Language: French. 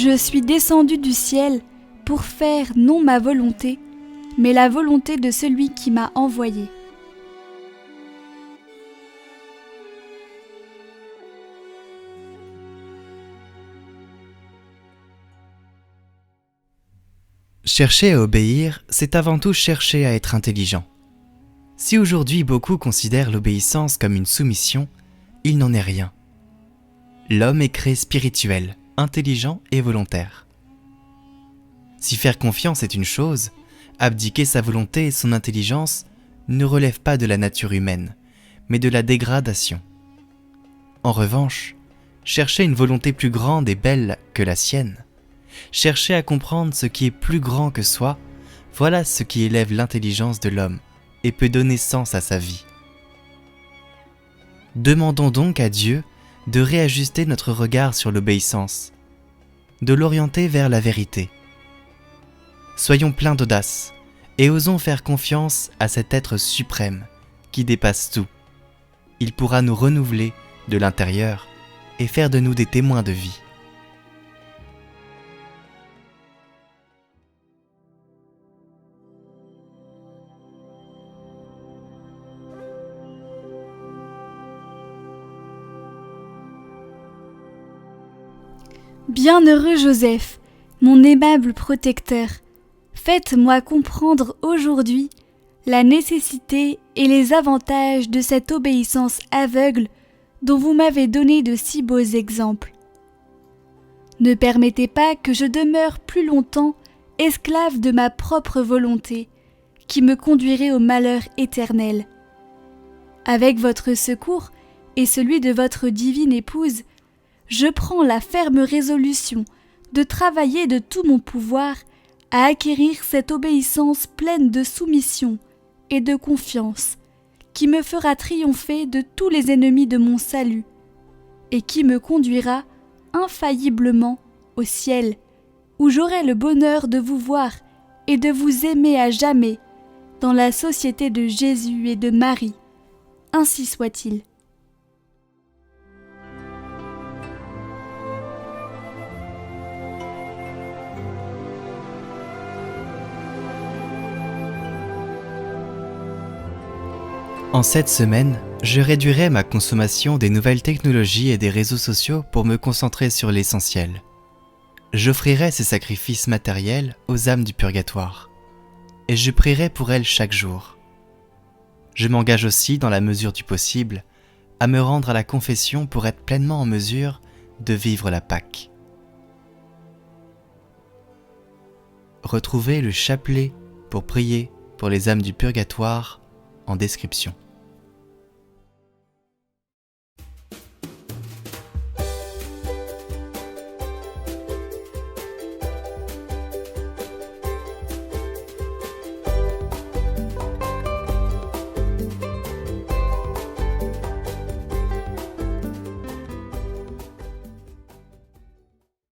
Je suis descendu du ciel pour faire non ma volonté, mais la volonté de celui qui m'a envoyé. Chercher à obéir, c'est avant tout chercher à être intelligent. Si aujourd'hui beaucoup considèrent l'obéissance comme une soumission, il n'en est rien. L'homme est créé spirituel, intelligent et volontaire. Si faire confiance est une chose, abdiquer sa volonté et son intelligence ne relève pas de la nature humaine, mais de la dégradation. En revanche, chercher une volonté plus grande et belle que la sienne, chercher à comprendre ce qui est plus grand que soi, voilà ce qui élève l'intelligence de l'homme et peut donner sens à sa vie. Demandons donc à Dieu de réajuster notre regard sur l'obéissance, de l'orienter vers la vérité. Soyons pleins d'audace et osons faire confiance à cet être suprême qui dépasse tout. Il pourra nous renouveler de l'intérieur et faire de nous des témoins de vie. Bienheureux Joseph, mon aimable protecteur, faites-moi comprendre aujourd'hui la nécessité et les avantages de cette obéissance aveugle dont vous m'avez donné de si beaux exemples. Ne permettez pas que je demeure plus longtemps esclave de ma propre volonté, qui me conduirait au malheur éternel. Avec votre secours et celui de votre divine épouse, je prends la ferme résolution de travailler de tout mon pouvoir à acquérir cette obéissance pleine de soumission et de confiance qui me fera triompher de tous les ennemis de mon salut et qui me conduira infailliblement au ciel où j'aurai le bonheur de vous voir et de vous aimer à jamais dans la société de Jésus et de Marie. Ainsi soit-il. En cette semaine, je réduirai ma consommation des nouvelles technologies et des réseaux sociaux pour me concentrer sur l'essentiel. J'offrirai ces sacrifices matériels aux âmes du purgatoire, et je prierai pour elles chaque jour. Je m'engage aussi, dans la mesure du possible, à me rendre à la confession pour être pleinement en mesure de vivre la Pâque. Retrouvez le chapelet pour prier pour les âmes du purgatoire en description.